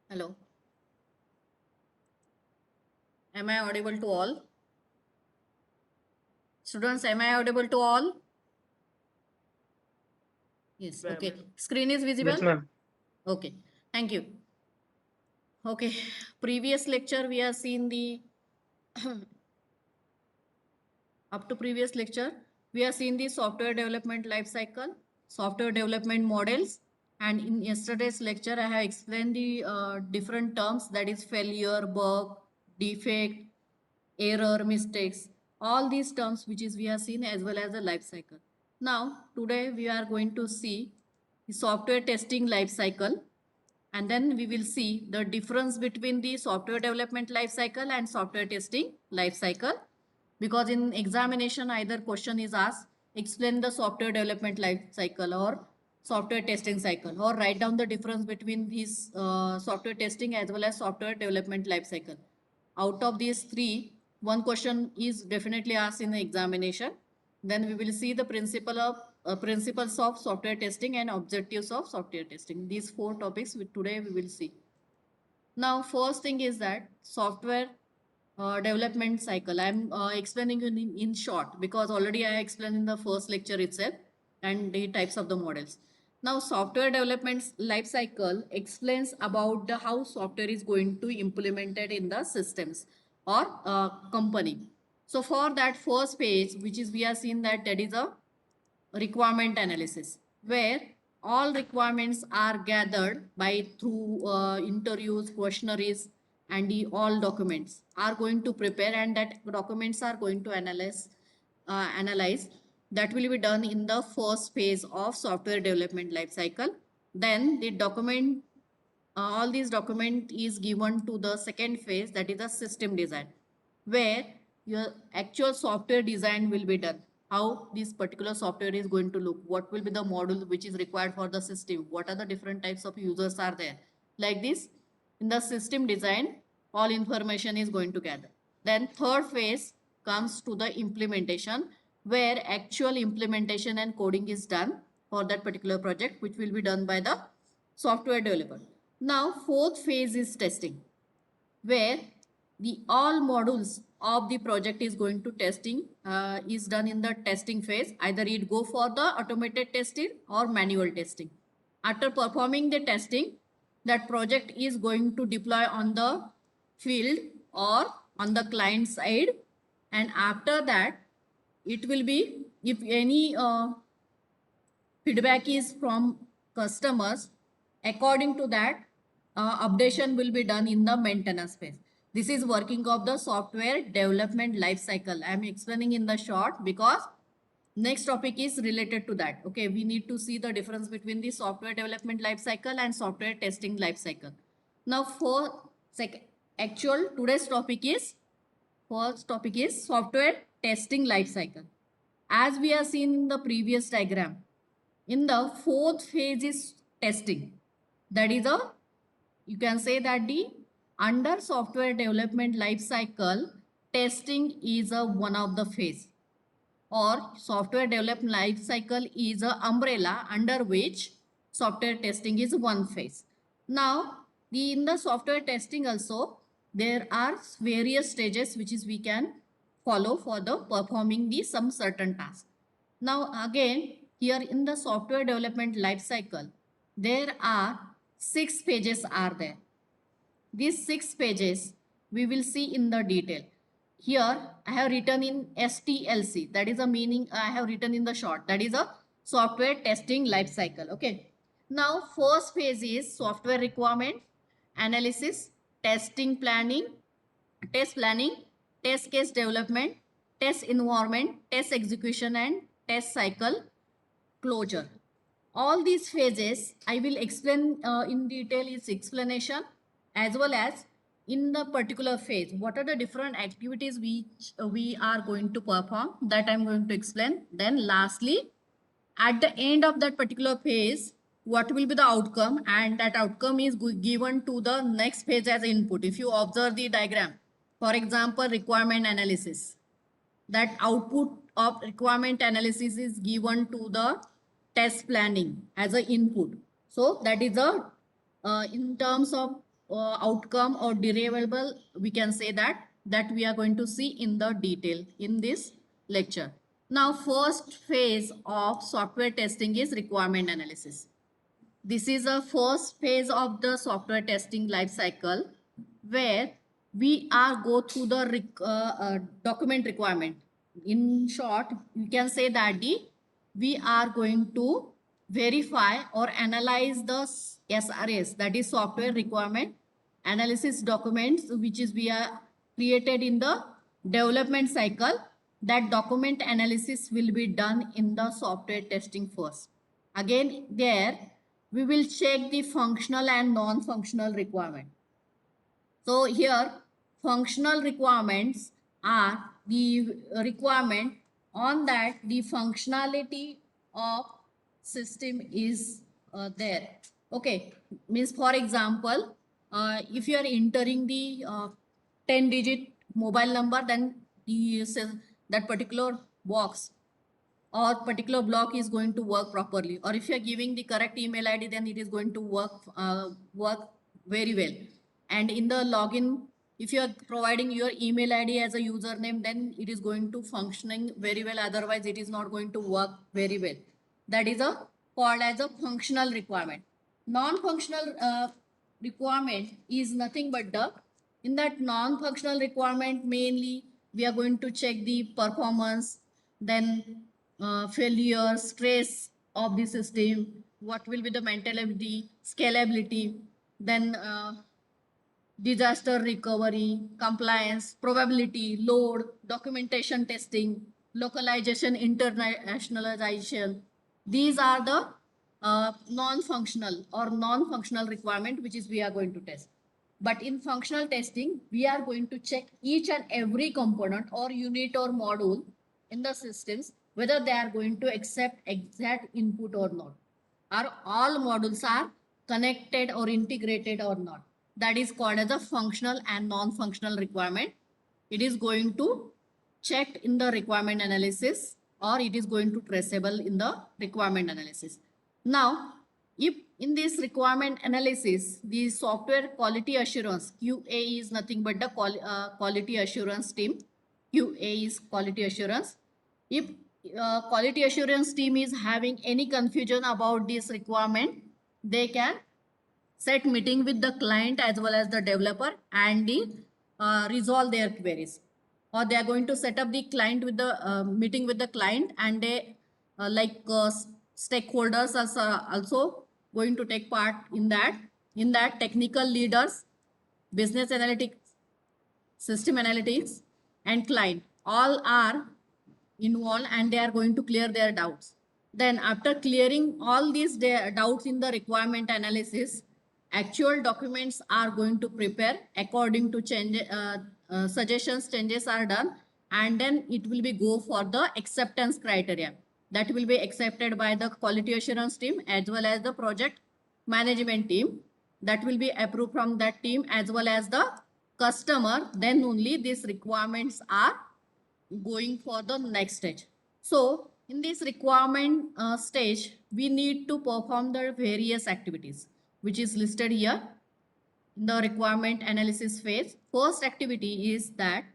Hello. Am I audible to all? Students, am I audible to all? Yes. Ma'am. Okay. Screen is Yes, visible? ma'am. Okay. Thank you. Okay. Previous lecture, we have seen the up to previous lecture, we have seen the software development life cycle, software development models, and in yesterday's lecture, I have explained the different terms, that is failure, bug, defect, error, mistakes, all these terms which is we have seen, as well as the life cycle. Now, today we are going to see the software testing life cycle, and then we will see the difference between the software development life cycle and software testing life cycle, because in examination either question is asked, explain the software development life cycle or software testing cycle, or write down the difference between these software testing as well as software development life cycle. Out of these three, one question is definitely asked in the examination. Then we will see the principles of software testing and objectives of software testing. These four topics today we will see. Now, first thing is that software development cycle. I'm explaining in short, because already I explained in the first lecture itself and the types of the models. Now, software development life cycle explains about how software is going to implemented in the systems or company. So for that first page, which is we are seeing that is a requirement analysis, where all requirements are gathered by through interviews, questionnaires, and all documents are going to prepare, and that documents are going to analyze. That will be done in the first phase of software development life cycle. Then the document, all these document is given to the second phase, that is the system design, where your actual software design will be done. How this particular software is going to look, what will be the module which is required for the system, what are the different types of users are there. Like this, in the system design, all information is going to gather. Then third phase comes to the implementation, where actual implementation and coding is done for that particular project, which will be done by the software developer. Now, fourth phase is testing, where the all modules of the project is going to testing, is done in the testing phase. Either it go for the automated testing or manual testing. After performing the testing, that project is going to deploy on the field or on the client side, and after that it will be, if any feedback is from customers, according to that updation will be done in the maintenance phase. This is working of the software development life cycle. I am explaining in the short because next topic is related to that. Okay, we need to see the difference between the software development life cycle and software testing life cycle. Now for second, actual today's topic is, first topic is software testing life cycle. As we have seen in the previous diagram, in the fourth phase is testing. That is a, you can say that the under software development life cycle, testing is a one of the phase, or software development life cycle is a umbrella under which software testing is one phase. Now, in the software testing also, there are various stages which is we can follow for the performing the some certain task. Now again, here in the software development life cycle, there are 6 pages are there. These 6 pages we will see in the detail. Here I have written in STLC, that is a meaning I have written in the short, that is a software testing life cycle. Okay. Now first phase is software requirement analysis, testing planning, test planning, test case development, test environment, test execution, and test cycle closure. All these phases I will explain in detail its explanation, as well as in the particular phase what are the different activities which we are going to perform, that I'm going to explain. Then lastly, at the end of that particular phase, what will be the outcome, and that outcome is given to the next phase as input. If you observe the diagram, for example, requirement analysis, that output of requirement analysis is given to the test planning as an input. So that is a in terms of outcome or derivable, we can say that we are going to see in the detail in this lecture. Now, first phase of software testing is requirement analysis. This is a first phase of the software testing life cycle where we are go through the document requirement. In short, you can say that we are going to verify or analyze the SRS, that is software requirement analysis documents, which is we are created in the development cycle. That document analysis will be done in the software testing first. Again, there we will check the functional and non-functional requirement. So here, functional requirements are the requirement on that the functionality of system is there. Okay, means for example, if you are entering the 10-digit mobile number, then that particular box or particular block is going to work properly, or if you are giving the correct email id, then it is going to work very well. And in the login, if you are providing your email id as a username, then it is going to functioning very well, otherwise it is not going to work very well. That is a called as a functional requirement. Non-functional requirement is nothing but the in that non-functional requirement, mainly we are going to check the performance, then failure, stress of the system, what will be the maintainability, scalability, then disaster recovery, compliance, probability, load, documentation testing, localization, internationalization. These are the non-functional or non-functional requirement which is we are going to test. But in functional testing, we are going to check each and every component or unit or module in the systems, whether they are going to accept exact input or not. Are all modules are connected or integrated or not. That is called as a functional and non-functional requirement. It is going to check in the requirement analysis, or it is going to traceable in the requirement analysis. Now, if in this requirement analysis, the software quality assurance, QA is nothing but the quality assurance team. QA is quality assurance. If quality assurance team is having any confusion about this requirement, they can set meeting with the client as well as the developer and resolve their queries. Or they are going to set up the client with the meeting with the client, and they stakeholders are also going to take part in that. In that, technical leaders, business analytics, system analytics, and client all are involved, and they are going to clear their doubts. Then after clearing all these doubts in the requirement analysis, actual documents are going to prepare according to change, suggestions, changes are done, and then it will be go for the acceptance criteria that will be accepted by the quality assurance team as well as the project management team. That will be approved from that team as well as the customer. Then only these requirements are going for the next stage. So in this requirement stage, we need to perform the various activities which is listed here in the requirement analysis phase. First activity is that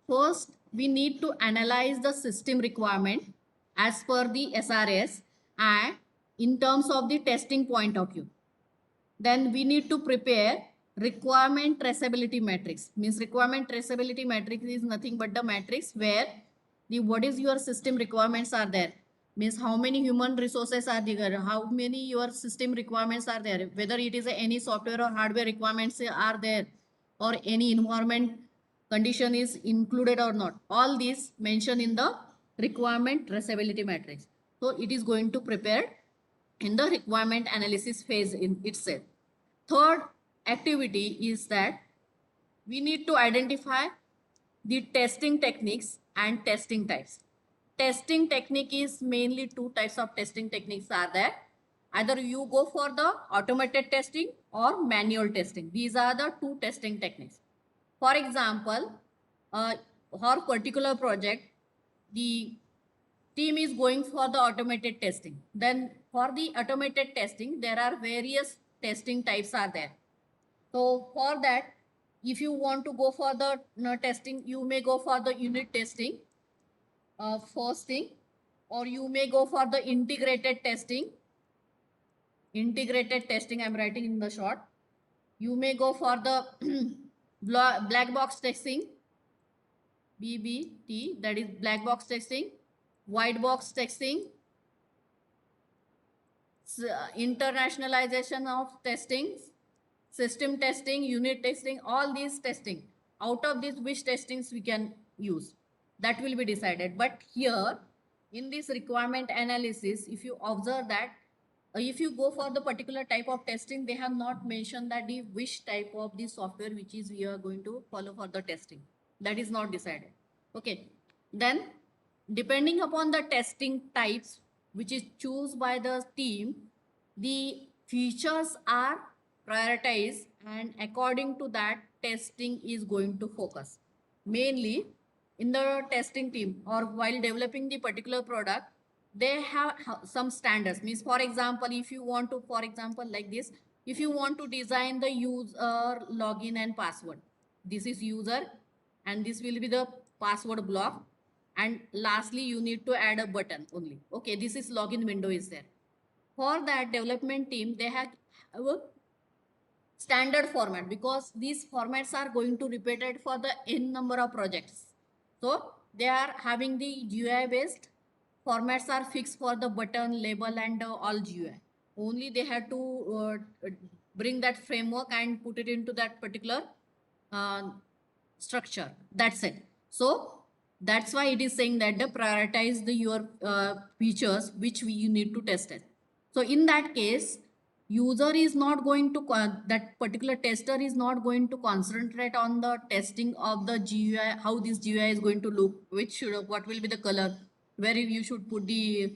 first we need to analyze the system requirement as per the SRS and in terms of the testing point of view. Then we need to prepare requirement traceability matrix. Means requirement traceability matrix is nothing but the matrix where the what is your system requirements are there. Means how many human resources are there, how many your system requirements are there, whether it is any software or hardware requirements are there, or any environment condition is included or not. All these mentioned in the requirement traceability matrix. So it is going to prepare in the requirement analysis phase in itself. Third activity is that we need to identify the testing techniques and testing types. Testing technique is mainly two types of testing techniques are there. Either you go for the automated testing or manual testing. These are the two testing techniques. For example, for particular project, the team is going for the automated testing. Then for the automated testing, there are various testing types are there. So for that, if you want to go for the testing, you may go for the unit testing, first thing, or you may go for the integrated testing. Integrated testing, I'm writing in the short. You may go for the black box testing, BBT, that is black box testing, white box testing, internationalization of testing, system testing, unit testing, all these testing. Out of these, which testings we can use, that will be decided. But here, in this requirement analysis, if you observe that, if you go for the particular type of testing, they have not mentioned that the which type of the software which is we are going to follow for the testing. That is not decided. Okay. Then, depending upon the testing types which is chosen by the team, the features are prioritized, and according to that, testing is going to focus. Mainly, in the testing team or while developing the particular product, they have some standards. Means, for example, if you want to, for example, like this, if you want to design the user login and password, this is user, and this will be the password block. And lastly, you need to add a button only. Okay, this is login window is there. For that development team, they have a standard format, because these formats are going to repeated for the n number of projects. So they are having the GUI based formats are fixed for the button, label, and all GUI. Only they have to bring that framework and put it into that particular uh, structure. That's it. So that's why it is saying that the prioritize the your features which you need to test it. So in that case, user is not going to that particular tester is not going to concentrate on the testing of the GUI, how this GUI is going to look, which should, what will be the color, where you should put the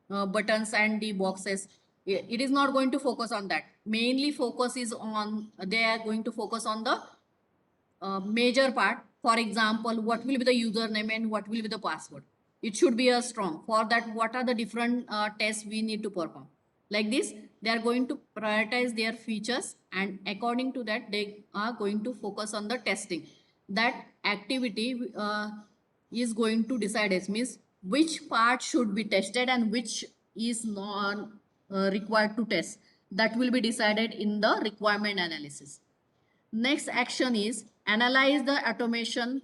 buttons and the boxes. It is not going to focus on that. Mainly focus is on, they are going to focus on the major part. For example, what will be the username and what will be the password. It should be a strong. For that, what are the different tests we need to perform. Like this, they are going to prioritize their features, and according to that, they are going to focus on the testing. That activity is going to decide as means which part should be tested and which is not required to test. That will be decided in the requirement analysis. Next action is analyze the automation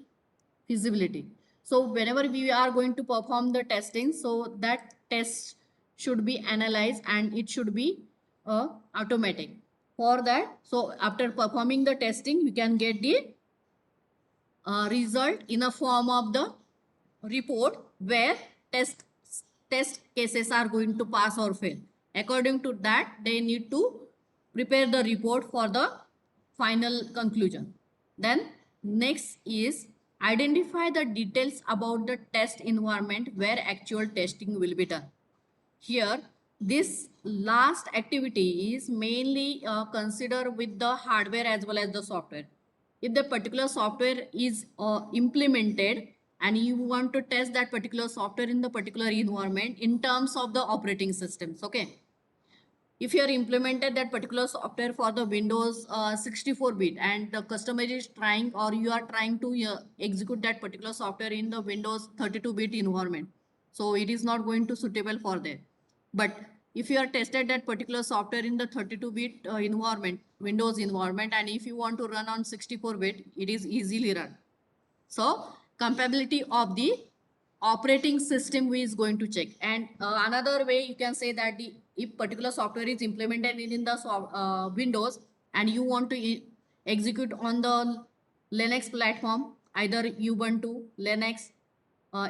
feasibility. So whenever we are going to perform the testing, so that test should be analyzed and it should be automatic. For that, so after performing the testing, you can get the result in a form of the report where test cases are going to pass or fail. According to that, they need to prepare the report for the final conclusion. Then next is identify the details about the test environment where actual testing will be done. Here, this last activity is mainly considered with the hardware as well as the software. If the particular software is implemented and you want to test that particular software in the particular environment in terms of the operating systems, okay? If you are implemented that particular software for the Windows 64-bit and the customer is trying, or you are trying to execute that particular software in the Windows 32-bit environment, so it is not going to suitable for that. But if you are tested that particular software in the 32-bit environment, Windows environment, and if you want to run on 64-bit, it is easily run. So compatibility of the operating system is going to check. And another way you can say that if particular software is implemented in the Windows and you want to execute on the Linux platform, either Ubuntu, Linux,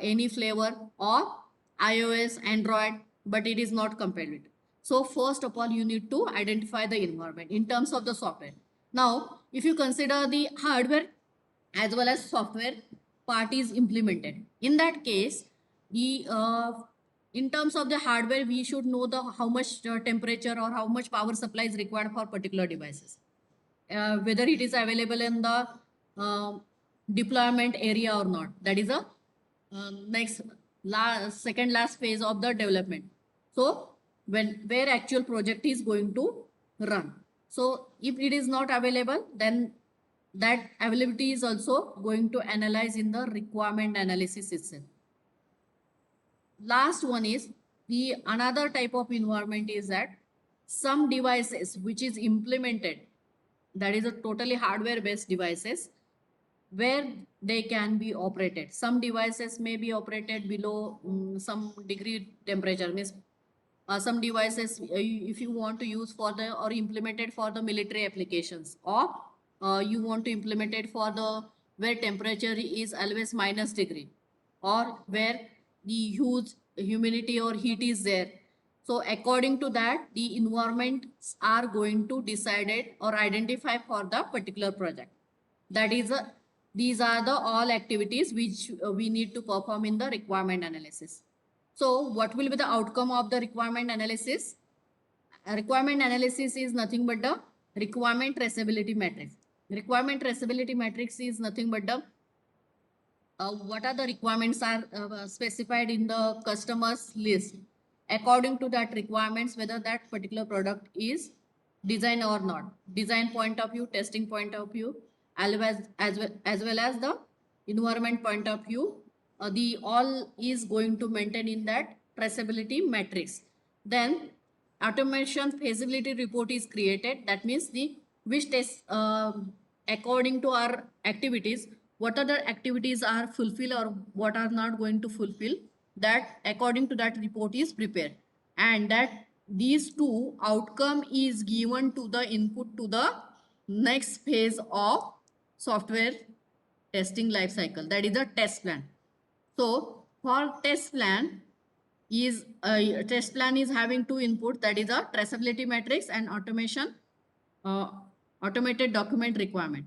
any flavor, or iOS, Android, but it is not compatible. So first of all, you need to identify the environment in terms of the software. Now, if you consider the hardware as well as software part is implemented. In that case, the in terms of the hardware, we should know the how much temperature or how much power supply is required for particular devices. Whether it is available in the uh, deployment area or not. That is a next second last phase of the development. So when where actual project is going to run. So if it is not available, then that availability is also going to analyze in the requirement analysis itself. Last one is the another type of environment is that some devices which is implemented, that is a totally hardware based devices, where they can be operated. Some devices may be operated below some degree temperature, means some devices if you want to use for the or implement it for the military applications, or you want to implement it for the where temperature is always minus degree, or where the huge humidity or heat is there. So according to that, the environments are going to decide it or identify for the particular project. That is a these are the all activities which we need to perform in the requirement analysis. So what will be the outcome of the requirement analysis? A requirement analysis is nothing but the requirement traceability matrix. Requirement traceability matrix is nothing but the what are the requirements are specified in the customer's list. According to that requirements, whether that particular product is design or not. Design point of view, testing point of view, as well as the environment point of view, the all is going to maintain in that traceability matrix. Then automation feasibility report is created. That means the which test according to our activities, what other activities are fulfilled or what are not going to fulfill, that according to that report is prepared, and that these two outcome is given to the input to the next phase of software testing life cycle, that is a test plan. So for test plan is having two input, that is a traceability matrix and automation uh, automated document requirement.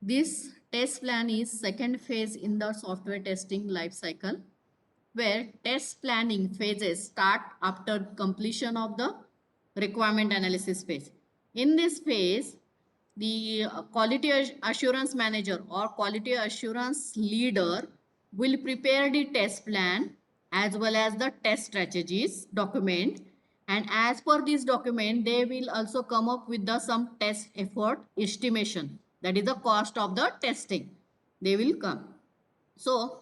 This test plan is second phase in the software testing life cycle, where test planning phases start after completion of the requirement analysis phase. In this phase, the quality assurance manager or quality assurance leader will prepare the test plan as well as the test strategies document, and as per this document they will also come up with the some test effort estimation, that is the cost of the testing they will come. So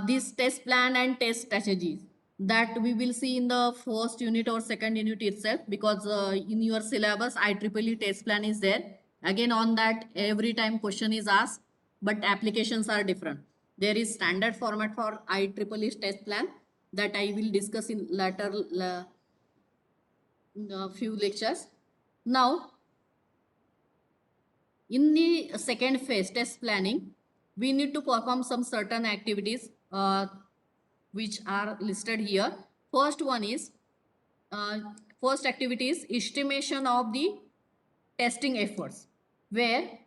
this test plan and test strategies that we will see in the first unit or second unit itself, because in your syllabus IEEE test plan is there. Again on that every time question is asked, but applications are different. There is standard format for IEEE test plan that I will discuss in later few lectures. Now in the second phase, test planning, we need to perform some certain activities which are listed here. First one is, uh, first activity is estimation of the testing efforts, where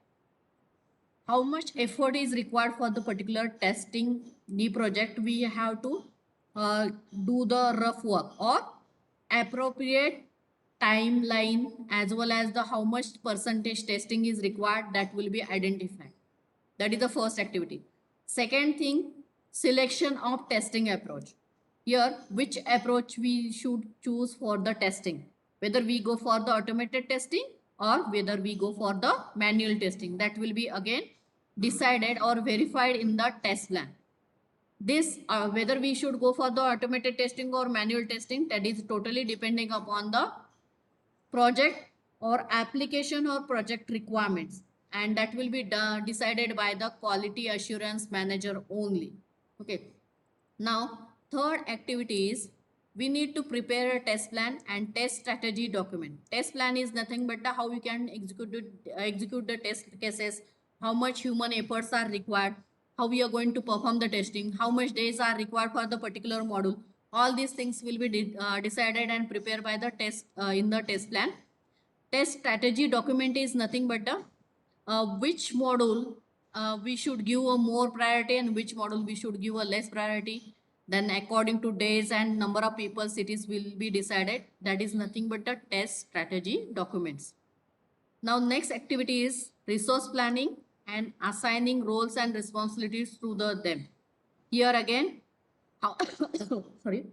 how much effort is required for the particular testing the project. We have to do the rough work or appropriate timeline, as well as the how much percentage testing is required, that will be identified. That is the first activity. Second thing, selection of testing approach. Here, which approach we should choose for the testing, whether we go for the automated testing or whether we go for the manual testing, that will be again decided or verified in the test plan. This whether we should go for the automated testing or manual testing, that is totally depending upon the project or application or project requirements, and that will be decided by the quality assurance manager only. Okay, now third activity is we need to prepare a test plan and test strategy document. Test plan is nothing but how you can execute the test cases, how much human efforts are required, how we are going to perform the testing, how much days are required for the particular module. All these things will be decided and prepared by the test in the test plan. Test strategy document is nothing but which module we should give a more priority and which module we should give a less priority. Then according to days and number of people cities will be decided. That is nothing but the test strategy documents. Now next activity is resource planning and assigning roles and responsibilities to them. Here again, how sorry,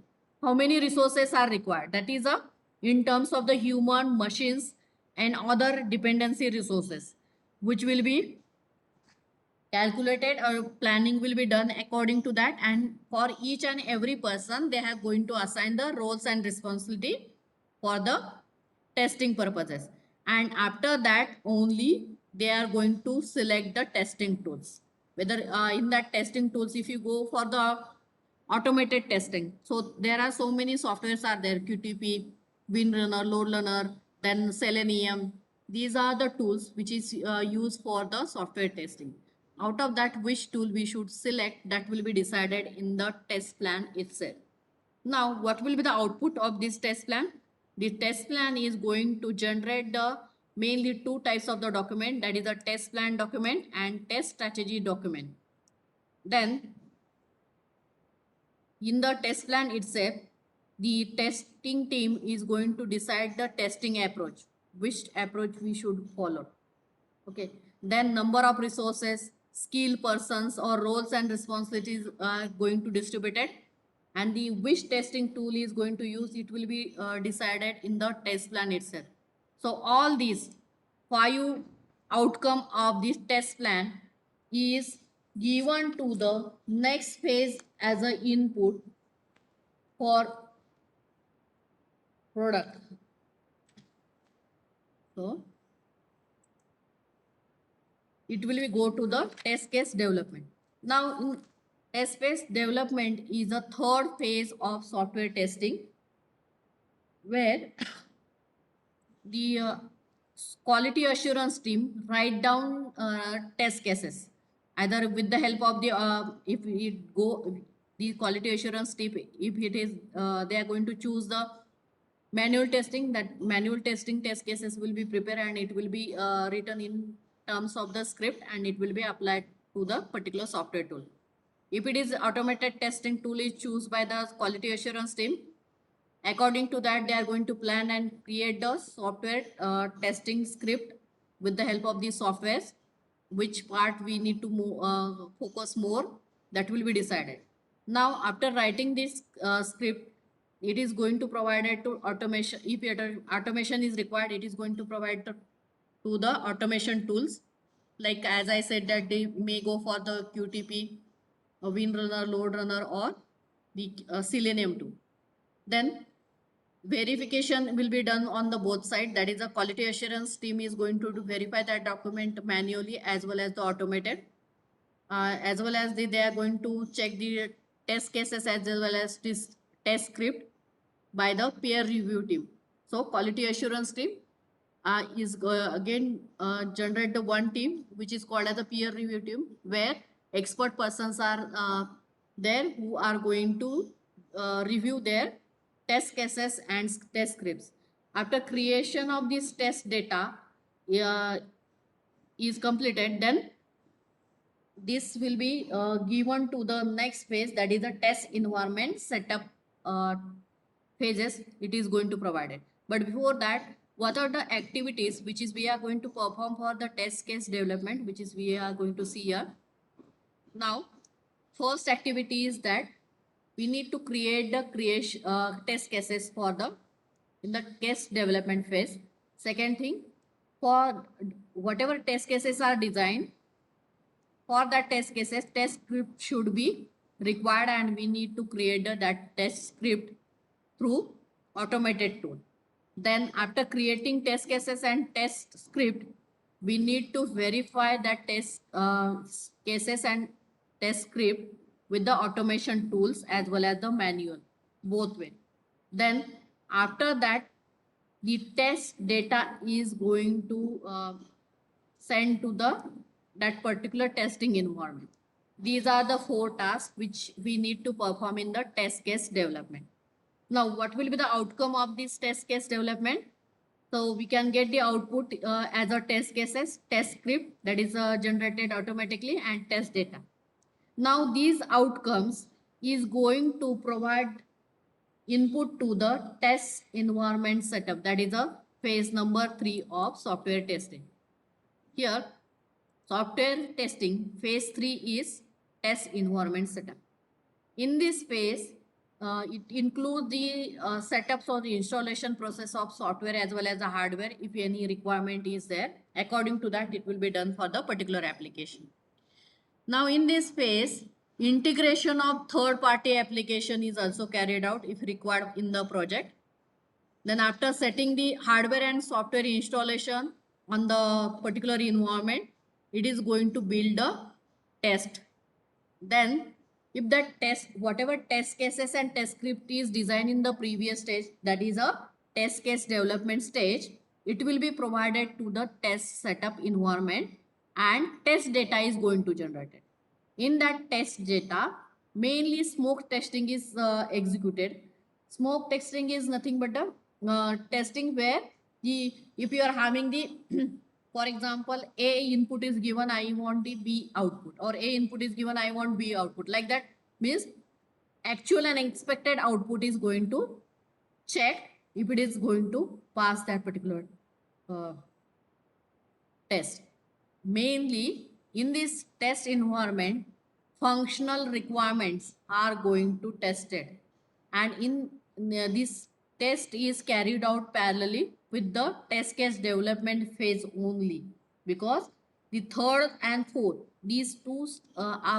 how many resources are required, that is a in terms of the human, machines, and other dependency resources, which will be calculated, or planning will be done according to that. And for each and every person, they are going to assign the roles and responsibility for the testing purposes. And after that only they are going to select the testing tools. Whether in that testing tools, if you go for the automated testing, so there are so many softwares are there: QTP, WinRunner, LoadRunner, then Selenium. These are the tools which is used for the software testing. Out of that, which tool we should select, that will be decided in the test plan itself. Now, what will be the output of this test plan? The test plan is going to generate the mainly two types of the document, that is a test plan document and test strategy document. Then in the test plan itself, the testing team is going to decide the testing approach, which approach we should follow. Okay. Then number of resources, skill persons or roles and responsibilities are going to distribute it. And the which testing tool is going to use, it will be decided in the test plan itself. So all these 5 outcome of this test plan is given to the next phase as an input for product. So it will go to the test case development. Now, test case development is a third phase of software testing, where the quality assurance team write down test cases, either with the help of the if it go the quality assurance team, if it is they are going to choose the manual testing, that manual testing test cases will be prepared and it will be written in terms of the script, and it will be applied to the particular software tool. If it is automated testing tool is chosen by the quality assurance team, according to that they are going to plan and create the software testing script with the help of these softwares. Which part we need to focus more, that will be decided. Now after writing this script, it is going to provide it to automation. If automation is required, it is going to provide to the automation tools, like as I said that they may go for the QTP, WinRunner, LoadRunner, or the Selenium tool. Then verification will be done on the both side, that is the quality assurance team is going to verify that document manually as well as the automated, as well as they are going to check the test cases as well as this test script by the peer review team. So quality assurance team is again generate the one team which is called as a peer review team, where expert persons are there who are going to review their test cases and test scripts. After creation of this test data uh, is completed, then this will be given to the next phase, that is the test environment setup phases. It is going to provide it. But before that, what are the activities which is we are going to perform for the test case development, which is we are going to see here. Now first activity is that we need to create the test cases for the in the test development phase. Second thing, for whatever test cases are designed, for that test cases, test script should be required, and we need to create that test script through automated tool. Then after creating test cases and test script, we need to verify that test cases and test script with the automation tools as well as the manual, both way. Then after that, the test data is going to send to the that particular testing environment. These are the 4 tasks which we need to perform in the test case development. Now, what will be the outcome of this test case development? So we can get the output as a test cases, test script that is generated automatically, and test data. Now these outcomes is going to provide input to the test environment setup, that is a phase number 3 of software testing. Here software testing phase 3 is test environment setup. In this phase, it includes the setups or the installation process of software as well as the hardware. If any requirement is there, according to that, it will be done for the particular application. Now in this phase, integration of third-party application is also carried out if required in the project. Then after setting the hardware and software installation on the particular environment, it is going to build a test. Then if that test, whatever test cases and test script is designed in the previous stage, that is a test case development stage, it will be provided to the test setup environment and test data is going to generate it. In that test data, mainly smoke testing is executed. Smoke testing is nothing but a testing where if you are having the for example, A input is given, I want the B output, or A input is given, I want B output. Like that means actual and expected output is going to check if it is going to pass that particular test. Mainly in this test environment, functional requirements are going to tested, and in this test is carried out parallelly with the test case development phase only, because the third and fourth, these two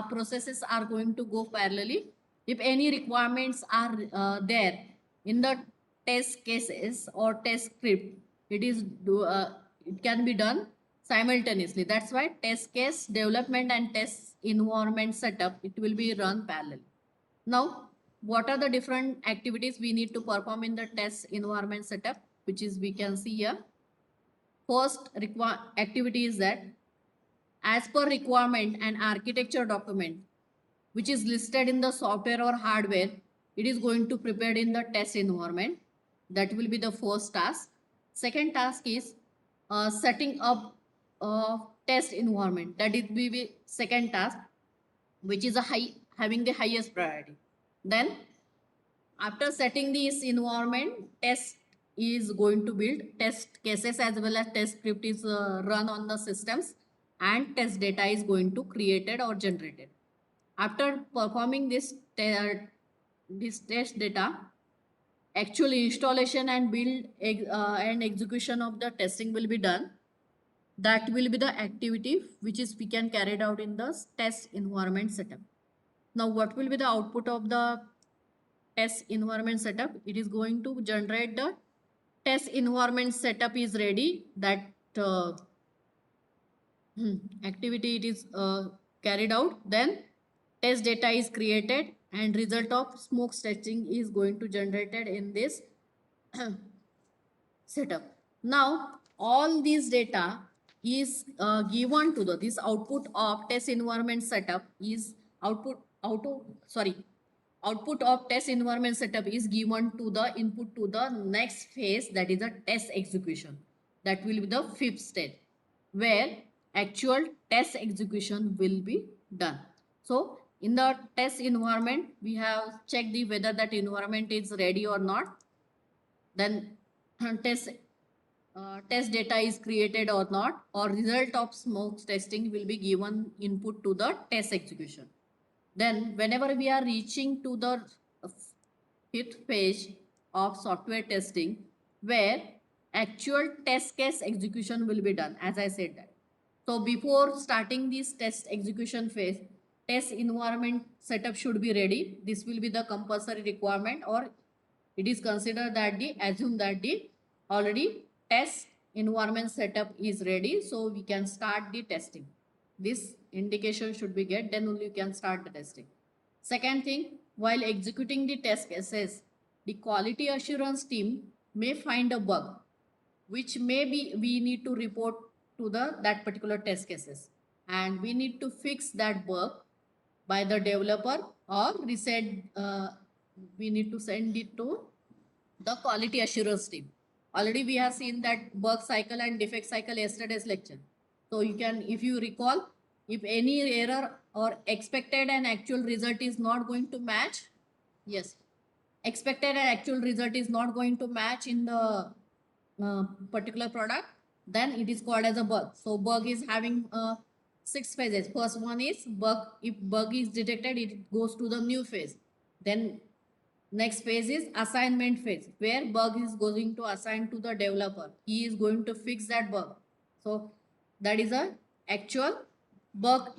processes are going to go parallelly. If any requirements are there in the test cases or test script, it can be done simultaneously. That's why test case development and test environment setup, it will be run parallel. Now, what are the different activities we need to perform in the test environment setup, which is we can see here. First activity is that as per requirement and architecture document, which is listed in the software or hardware, it is going to prepare in the test environment. That will be the first task. Second task is setting up a test environment. That is will be second task, which is having the highest priority. Then after setting this environment, test is going to build test cases as well as test script is run on the systems, and test data is going to created or generated. After performing this test data, actual installation and build and execution of the testing will be done. That will be the activity which is we can carry out in the test environment setup. Now, what will be the output of the test environment setup? It is going to generate the test environment setup is ready. That activity it is carried out. Then test data is created and result of smoke testing is going to generated in this setup. Now all these data is given to the this output of test environment setup is output of test environment setup is given to the input to the next phase, that is a test execution. That will be the fifth stage where actual test execution will be done. So in the test environment, we have checked the whether that environment is ready or not. Then test data is created or not, or result of smoke testing will be given input to the test execution. Then whenever we are reaching to the fifth phase of software testing, where actual test case execution will be done, as I said that. So before starting this test execution phase, test environment setup should be ready. This will be the compulsory requirement, or it is considered that assume that the already test environment setup is ready, so we can start the testing. This indication should be get, then only you can start the testing. Second thing, while executing the test cases, the quality assurance team may find a bug, which maybe we need to report to that particular test cases, and we need to fix that bug by the developer, or we need to send it to the quality assurance team. Already we have seen that bug cycle and defect cycle yesterday's lecture. So you can, if you recall, if any error or expected and actual result is not going to match, yes, expected and actual result is not going to match in the particular product, then it is called as a bug. So bug is having 6 phases. First one is bug. If bug is detected, it goes to the new phase. Then Next phase is assignment phase, where bug is going to assign to the developer. He is going to fix that bug. So that is a actual bug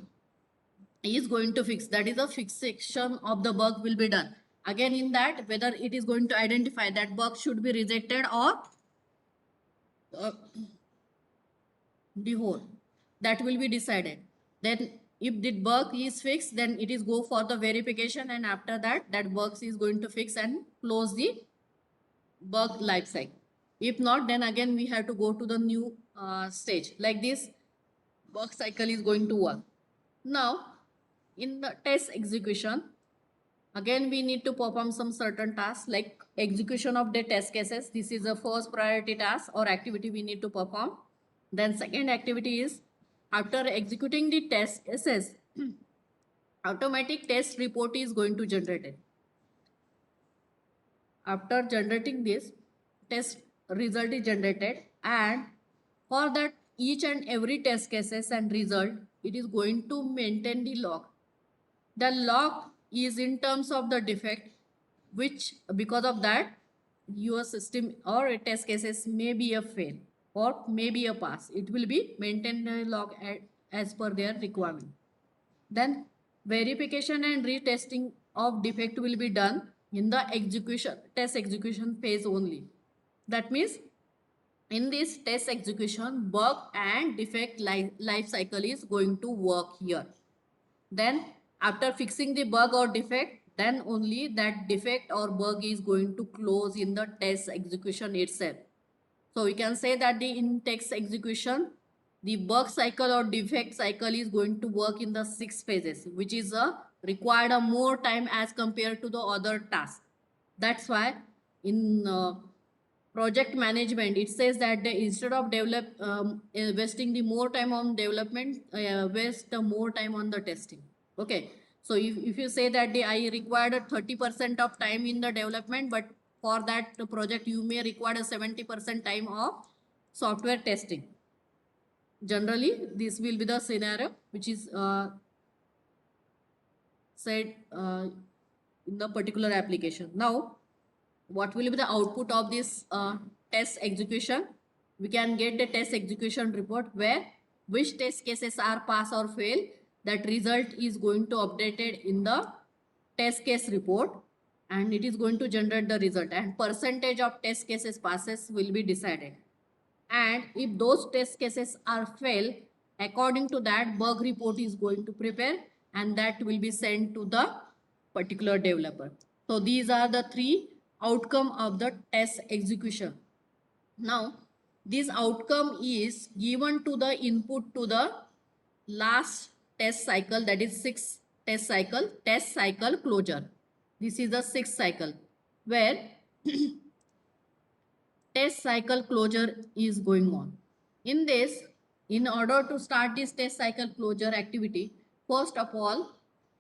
he is going to fix. That is a fixation of the bug will be done. Again, in that, whether it is going to identify that bug should be rejected or uh, the whole, that will be decided. Then if the bug is fixed, then it is go for the verification, and after that, that bug is going to fix and close the bug life cycle. If not, then again we have to go to the new stage. Like this bug cycle is going to work. Now in the test execution, again we need to perform some certain tasks like execution of the test cases. This is the first priority task or activity we need to perform. Then second activity is, after executing the test cases, automatic test report is going to generate it. After generating this, test result is generated, and for that each and every test cases and result, it is going to maintain the log. The log is in terms of the defect, which because of that your system or a test cases may be a fail or maybe a pass. It will be maintained the log as per their requirement. Then verification and retesting of defect will be done in the execution test execution phase only. That means in this test execution, bug and defect life cycle is going to work here. Then after fixing the bug or defect, then only that defect or bug is going to close in the test execution itself. So we can say that the in test execution, the bug cycle or defect cycle is going to work in the 6 phases, which is required a more time as compared to the other tasks. That's why in project management, it says that instead of investing the more time on development, waste the more time on the testing. Okay. So if you say that I required a 30% of time in the development, but for that project, you may require a 70% time of software testing. Generally, this will be the scenario which is said in the particular application. Now, what will be the output of this test execution? We can get the test execution report where which test cases are pass or fail. That result is going to updated in the test case report, and it is going to generate the result, and percentage of test cases passes will be decided. And if those test cases are fail, according to that, bug report is going to prepare, and that will be sent to the particular developer. So these are the 3 outcome of the test execution. Now this outcome is given to the input to the last test cycle, that is 6th test cycle closure. This is the 6th cycle where test cycle closure is going on. In this, in order to start this test cycle closure activity, first of all,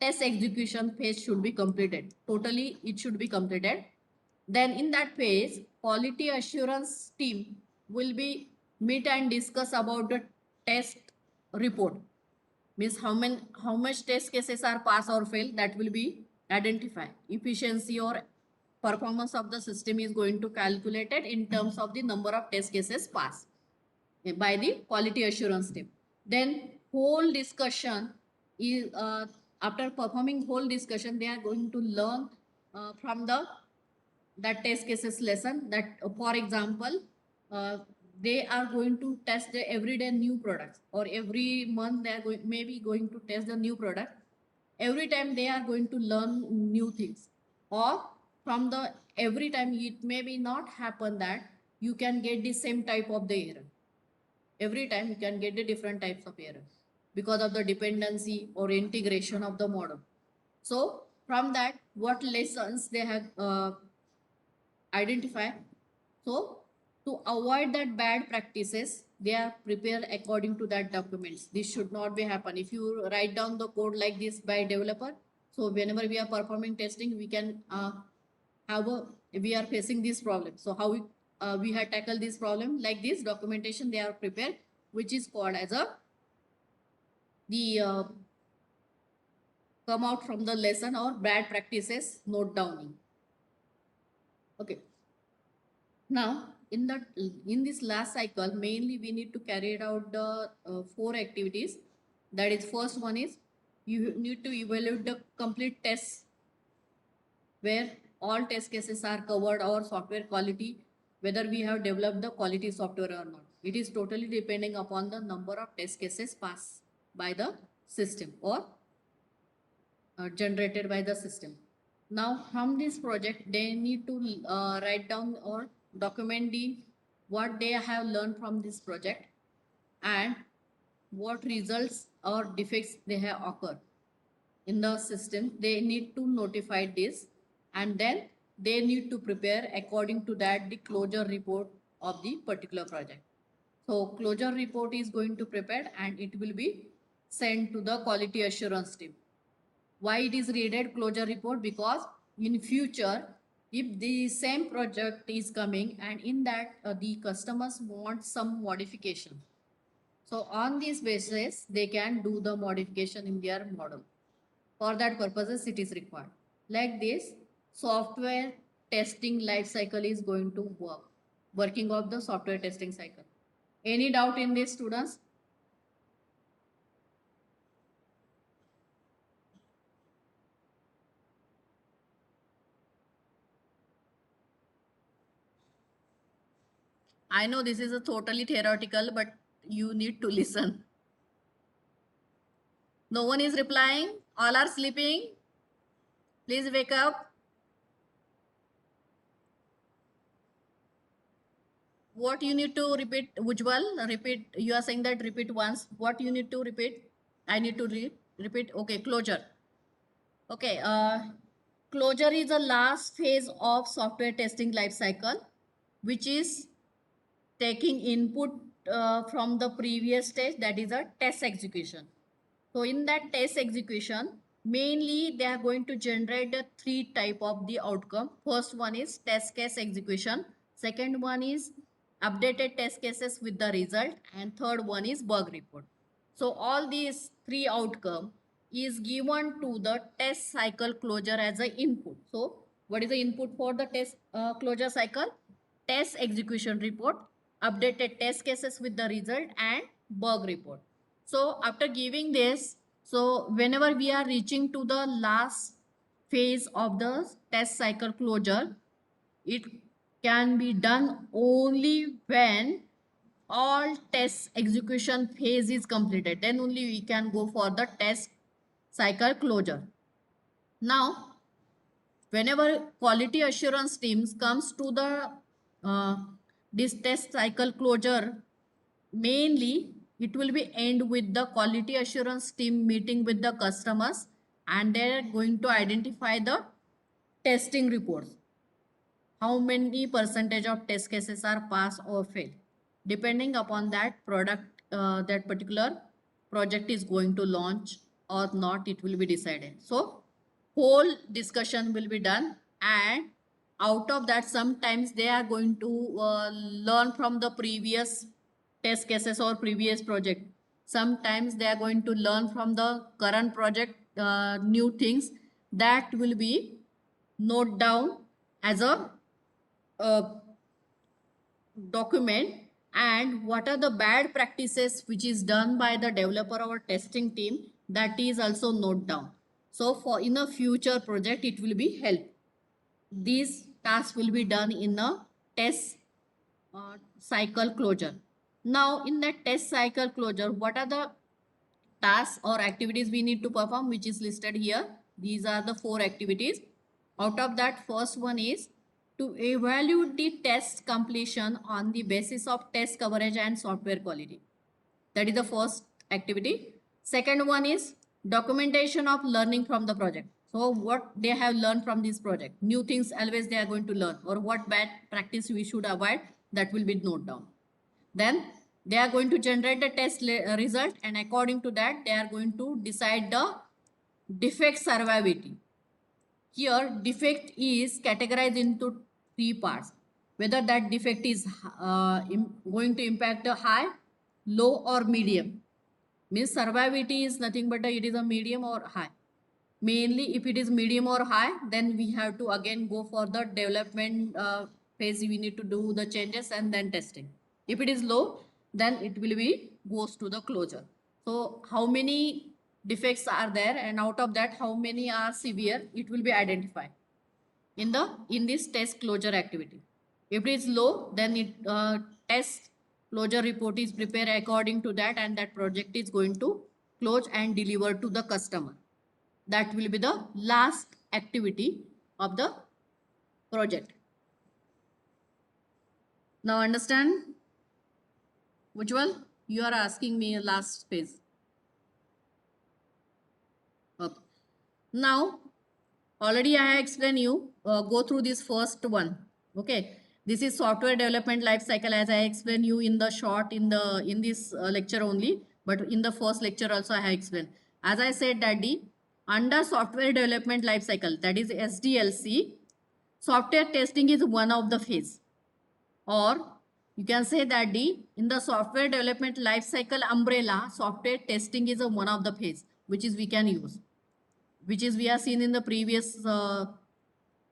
test execution phase should be completed. Totally, it should be completed. Then in that phase, quality assurance team will be meet and discuss about the test report. Means how much test cases are pass or fail, that will be identified. Efficiency or performance of the system is going to calculated in terms of the number of test cases passed by the quality assurance team. Then whole discussion is after performing whole discussion, they are going to learn from the that test cases lesson. That for example, they are going to test the everyday new products, or every month they are maybe going to test the new product. Every time they are going to learn new things, or from the every time it may be not happen that you can get the same type of the error. Every time you can get the different types of error because of the dependency or integration of the model. So from that, what lessons they have identify. So to avoid that bad practices, they are prepared according to that documents. This should not be happen. If you write down the code like this by developer, so whenever we are performing testing, we can have a, we are facing this problem. So how we have tackled this problem, like this documentation they are prepared, which is called as a the come out from the lesson or bad practices note downing. Okay. Now, in this last cycle, mainly we need to carry out the 4 activities. That is, first one is you need to evaluate the complete tests where all test cases are covered or software quality, whether we have developed the quality software or not. It is totally depending upon the number of test cases passed by the system or generated by the system. Now, from this project, they need to write down or document what they have learned from this project and what results or defects they have occurred in the system. They need to notify this, and then they need to prepare according to that the closure report of the particular project. So closure report is going to prepare and it will be sent to the quality assurance team. Why it is needed closure report? Because in future, if the same project is coming and in that the customers want some modification, so on this basis they can do the modification in their model. For that purposes it is required. Like this, software testing life cycle is going to working of the software testing cycle. Any doubt in this, students? I know this is a totally theoretical, but you need to listen. No one is replying. All are sleeping. Please wake up. What you need to repeat, Ujjwal? Repeat. You are saying that repeat once. What you need to repeat? I need to repeat. Okay, closure. Okay. Closure is the last phase of software testing life cycle, which is taking input from the previous stage, that is a test execution. So in that test execution, mainly they are going to generate the 3 type of the outcome. First one is test case execution. Second one is updated test cases with the result. And third one is bug report. So all these 3 outcome is given to the test cycle closure as an input. So what is the input for the test closure cycle? Test execution report, updated test cases with the result, and bug report. So after giving this, so whenever we are reaching to the last phase of the test cycle closure, it can be done only when all test execution phase is completed. Then only we can go for the test cycle closure. Now, whenever quality assurance teams comes to the uh, this test cycle closure, mainly it will be end with the quality assurance team meeting with the customers, and they're going to identify the testing reports. How many percentage of test cases are pass or fail? Depending upon that product, that particular project is going to launch or not, it will be decided. So whole discussion will be done, and out of that sometimes they are going to learn from the previous test cases or previous project. Sometimes they are going to learn from the current project new things that will be note down as a document, and what are the bad practices which is done by the developer or testing team, that is also note down. So for in a future project it will be help. These tasks will be done in a test cycle closure. Now in that test cycle closure, what are the tasks or activities we need to perform, which is listed here? These are the 4 activities. Out of that, first one is to evaluate the test completion on the basis of test coverage and software quality. That is the first activity. Second one is documentation of learning from the project. So what they have learned from this project, new things always they are going to learn, or what bad practice we should avoid, that will be noted down. Then they are going to generate the test result, and according to that they are going to decide the defect survivability. Here defect is categorized into 3 parts. Whether that defect is going to impact a high, low or medium. Means survivability is nothing but it is a medium or high. Mainly if it is medium or high, then we have to again go for the development phase. We need to do the changes and then testing. If it is low, then it will be goes to the closure. So how many defects are there, and out of that how many are severe, it will be identified in this test closure activity. If it is low, then it test closure report is prepared according to that, and that project is going to close and deliver to the customer. That will be the last activity of the project. Now understand which one you are asking me last phase. Okay. Now already I have explained you, go through this first one. Okay, this is software development life cycle, as I explained you in the short in this lecture only, but in the first lecture also I have explained. As I said that under software development life cycle, that is SDLC, software testing is one of the phase, or you can say that in the software development life cycle umbrella, software testing is one of the phase which is we can use, which is we have seen in the previous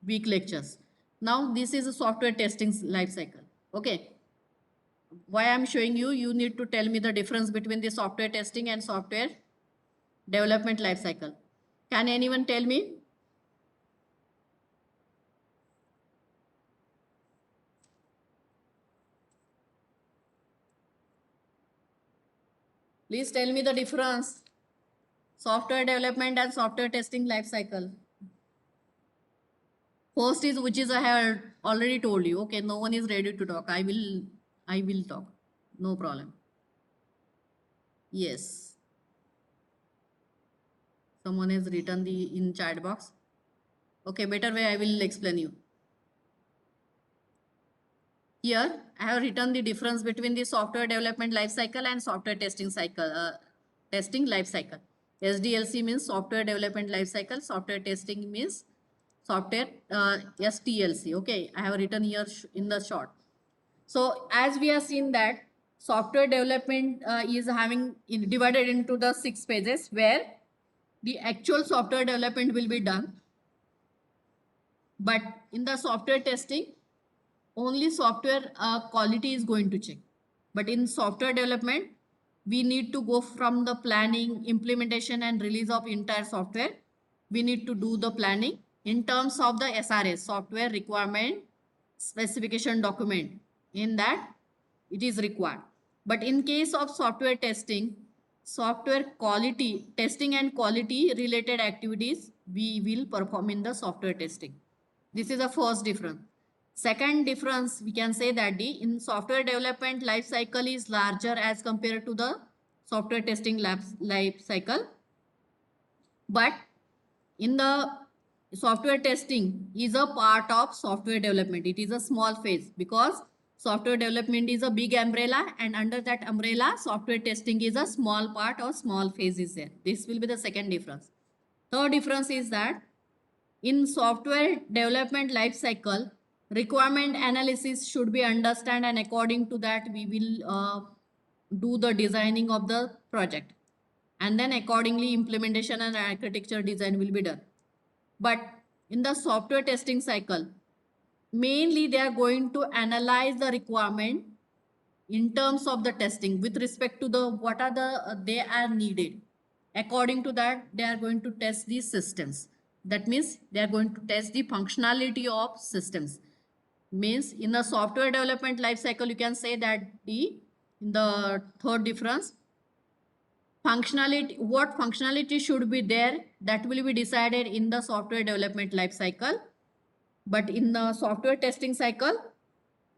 week lectures. Now this is a software testing life cycle. Okay, why I'm showing you, you need to tell me the difference between the software testing and software development life cycle. Can anyone tell me? Please tell me the difference. Software development and software testing life cycle. First is which is I have already told you. Okay, no one is ready to talk. I will talk. No problem. Yes. Someone has written the in chat box. Okay, better way I will explain you. Here I have written the difference between the software development life cycle and software testing cycle. Testing life cycle. SDLC means software development life cycle. Software testing means software STLC. Okay, I have written here in the short. So as we have seen that software development is having divided into the 6 phases where the actual software development will be done. But in the software testing, only software quality is going to check. But in software development, we need to go from the planning, implementation and release of entire software. We need to do the planning in terms of the SRS, software requirement specification document. In that, it is required. But in case of software testing, software quality testing and quality related activities we will perform in the software testing. This is the first difference. Second difference, we can say that in software development life cycle is larger as compared to the software testing life cycle. But in the software testing is a part of software development. It is a small phase because software development is a big umbrella, and under that umbrella software testing is a small part or small phase is there. This will be the second difference. Third difference is that in software development life cycle, requirement analysis should be understood, and according to that we will do the designing of the project, and then accordingly implementation and architecture design will be done. But in the software testing cycle, mainly they are going to analyze the requirement in terms of the testing with respect to the what are the they are needed. According to that, they are going to test these systems. That means they are going to test the functionality of systems. Means in the software development life cycle, you can say that in the third difference, functionality, what functionality should be there, that will be decided in the software development life cycle. But in the software testing cycle,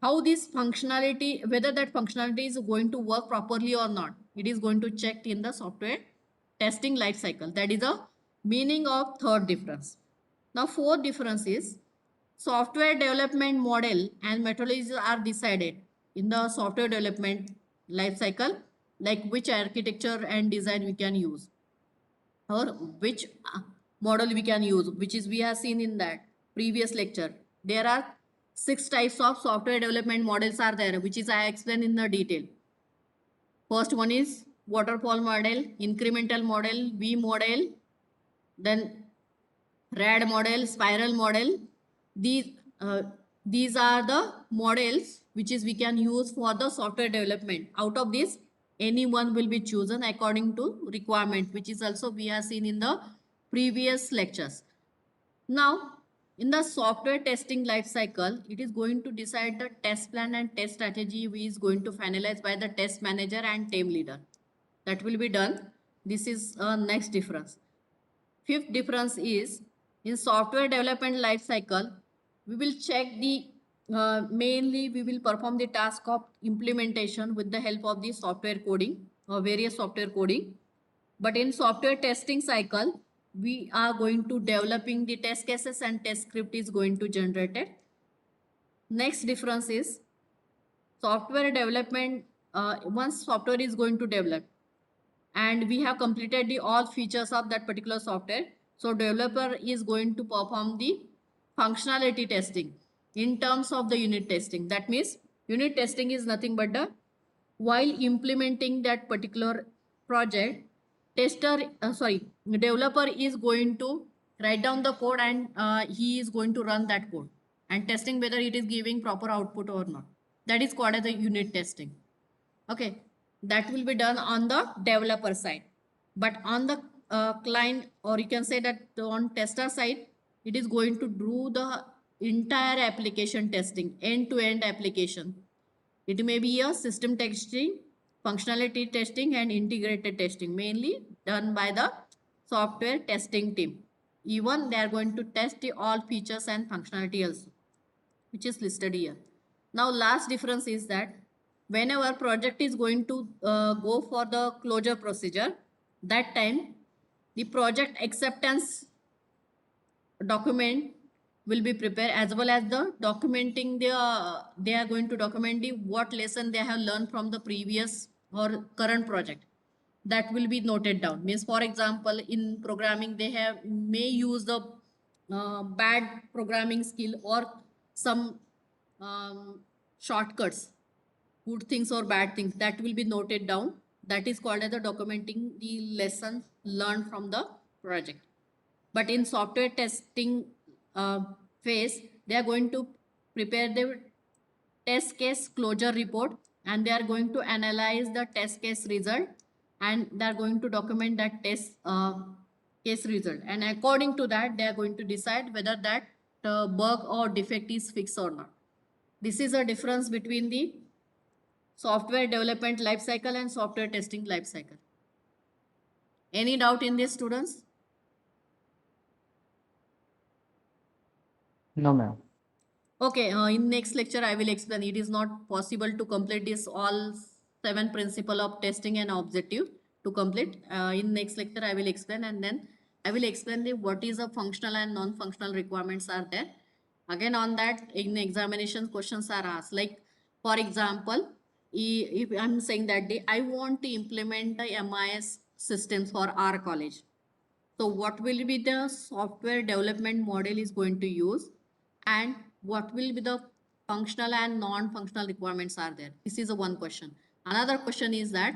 how this functionality, whether that functionality is going to work properly or not, it is going to check in the software testing life cycle. That is the meaning of third difference. Now fourth difference is software development model and methodologies are decided in the software development life cycle, like which architecture and design we can use, or which model we can use, which is we have seen in that previous lecture. There are 6 types of software development models are there, which is I explained in the detail. First one is waterfall model, incremental model, V model, then RAD model, spiral model. These, uh, these are the models which is we can use for the software development. Out of this, any one will be chosen according to requirement, which is also we have seen in the previous lectures. Now, in the software testing life cycle, it is going to decide the test plan and test strategy which is going to finalize by the test manager and team leader. That will be done. This is next difference. Fifth difference is in software development life cycle, we will check the mainly we will perform the task of implementation with the help of the software coding or various software coding. But in software testing cycle, we are going to developing the test cases and test script is going to generate it. Next difference is software development. Once software is going to develop, and we have completed the all features of that particular software, so developer is going to perform the functionality testing in terms of the unit testing. That means unit testing is nothing but the while implementing that particular project, developer is going to write down the code, and he is going to run that code and testing whether it is giving proper output or not. That is called as the unit testing. Okay, that will be done on the developer side. But on the client, or you can say that on tester side, it is going to do the entire application testing, end-to-end application. It may be a system testing, functionality testing, and integrated testing, mainly done by the software testing team. Even they are going to test the all features and functionality also, which is listed here. Now, last difference is that whenever project is going to go for the closure procedure, that time the project acceptance document will be prepared, as well as the documenting the they are going to document the what lesson they have learned from the previous or current project. That will be noted down. Means, for example, in programming they have may use the bad programming skill or some shortcuts, good things or bad things, that will be noted down. That is called as the documenting the lessons learned from the project. But in software testing uh, phase, they are going to prepare the test case closure report, and they are going to analyze the test case result, and they are going to document that test case result, and according to that they are going to decide whether that bug or defect is fixed or not. This is a difference between the software development life cycle and software testing life cycle. Any doubt in this, students? No, ma'am. Okay, in next lecture I will explain. It is not possible to complete this all 7 principle of testing and objective to complete. In next lecture I will explain, and then I will explain the what is a functional and non-functional requirements are there. Again, on that in examination questions are asked. Like, for example, if I'm saying that I want to implement the MIS systems for our college. So what will be the software development model is going to use, and what will be the functional and non-functional requirements are there? This is a one question. Another question is that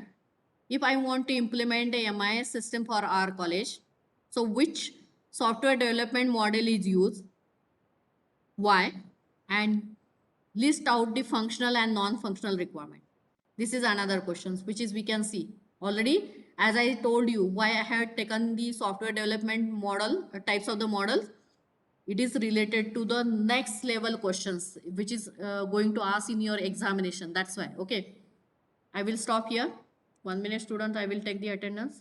if I want to implement a MIS system for our college, so which software development model is used, why, and list out the functional and non-functional requirement. This is another question which is we can see already. As I told you why I had taken the software development model, types of the models, it is related to the next level questions which is going to ask in your examination. That's why. Okay, I will stop here. 1 minute, student, I will take the attendance.